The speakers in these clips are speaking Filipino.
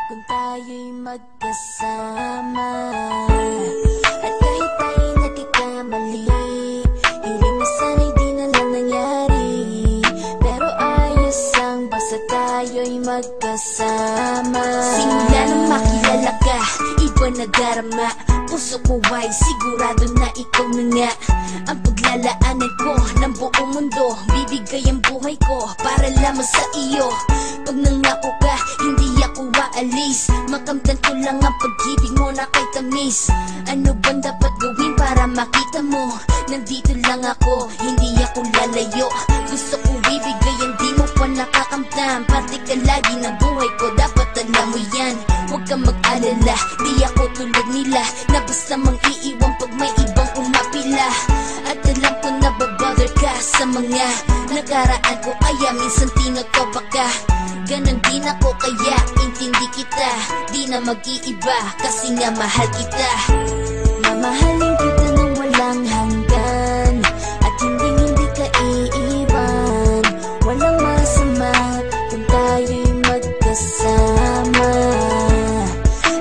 kung tayo'y magkasama. At kahit tayo'y nagkakamali, hiling na sana'y di na lang nangyari. Pero ayos ang basta tayo'y magkasama. Simula nang makilala ka, iba na darama. Puso ko ay sigurado na ikaw na nga ang paglalaanan ko ng buong mundo. Bibigay ang buhay ko para lamang sa iyo. Pag nangako ka, hindi ako aalis. Makamtan ko lang ang pag-ibig mo na kay tamis. Ano bang dapat gawin para makita mo? Nandito lang ako, hindi ako lalayo. Gusto ko ibigay ang di mo pa nakakamtan. Parte ka lagi ng buhay ko, dapat alam mo yan. Huwag kang mag-alala, di ako tulad nila na basta mang iiwan pag may ibang umapila. At alam ko na babother ka sa mga nakaraan ko, kaya minsan tinotopa ka. Ganon din ako kaya intindi kita. Di na mag-iiba kasi nga mahal kita. Mamahalin kita nang walang hanggan at hindi ka iiwan. Walang masama kung tayo'y magkasama.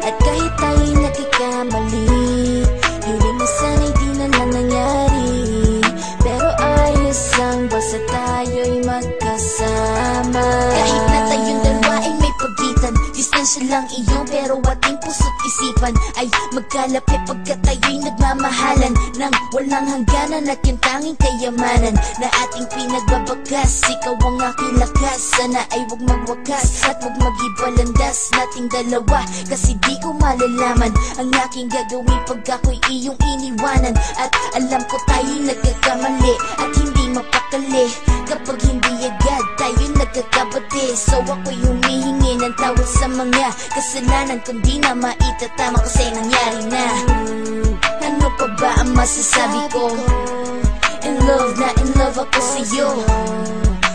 At kahit tayo'y nagkakamali, hiling na sana'y di na lang nangyari. Pero ayos lang basta tayo'y magkasama. Kahit na tayong dalawa ay may pagitan, distansya lang iyon pero ating puso't isipan ay magkalapit pagkat tayo'y nagmamahalan ng walang hangganan. At yung tanging kayamanan na ating pinagbabagas, ikaw ang aking lakas. Sana ay huwag magwakas at huwag mag-ibalandas nating dalawa, kasi di ko malalaman ang aking gagawin pag ako'y iyong iniwanan. At alam ko tayo'y nagkakamali at hindi mapakali kapag hindi agad tayo'y nagkakabati. So ako'y humihingi ng tawad sa mga kasalanan kung di na maitatama kasi nangyari na. Ano pa ba ang masasabi ko? In love na in love ako sa'yo.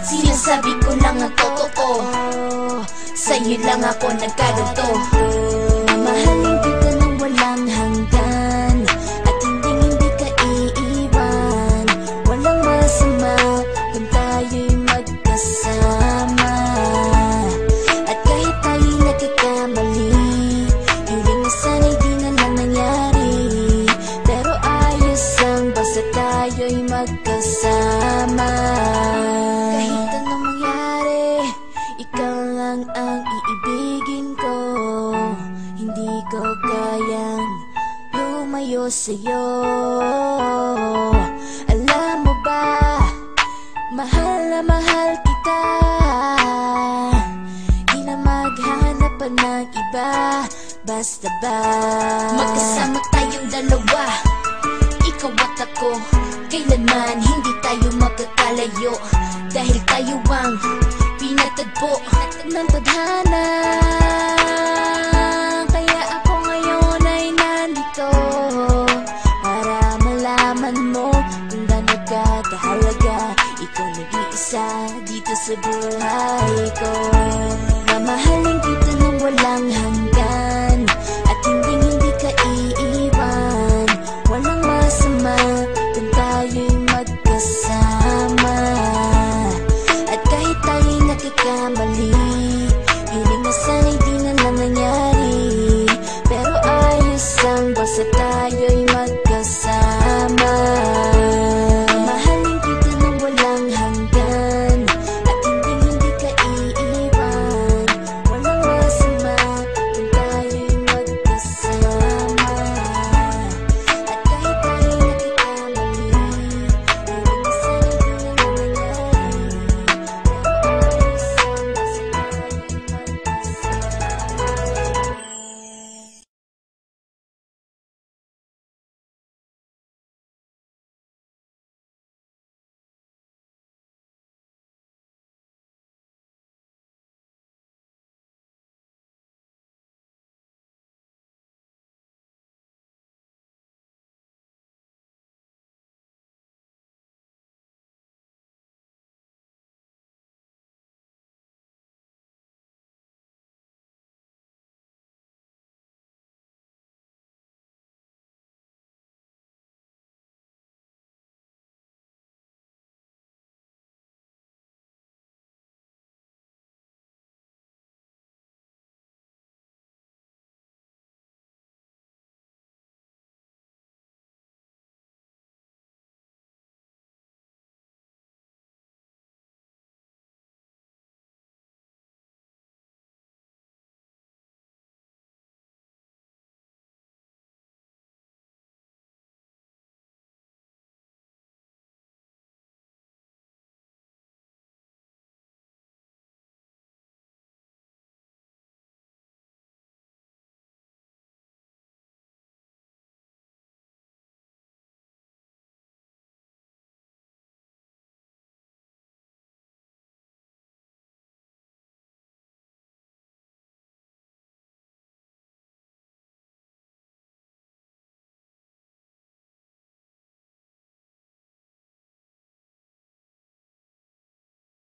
Sinasabi ko lang ang totoo, sa'yo lang ako nagkaganto. Mamahalin kita nang walang hanggan at hindi ka iiwan. Walang masama kung tayo'y magkasama. At kahit tayo'y nagkakamali, hiling na sana'y di na lang nangyari. Pero ayos lang basta tayo'y magkasama. Kahit anong mangyari, ikaw lang ang iibigin ko. Hindi ko kayang lumayo sa'yo. Alam mo ba, mahal na mahal kita. Di na maghanap pa ng iba, basta ba magkasama tayong dalawa, ikaw at ako. Kailanman hindi tayo magkakalayo, dahil tayo ang pinatagpo ng tadhana. Kaya ako ngayon ay nandito para malaman mo kung gaano ka kahalaga. Ikaw nag-iisa dito sa buhay ko.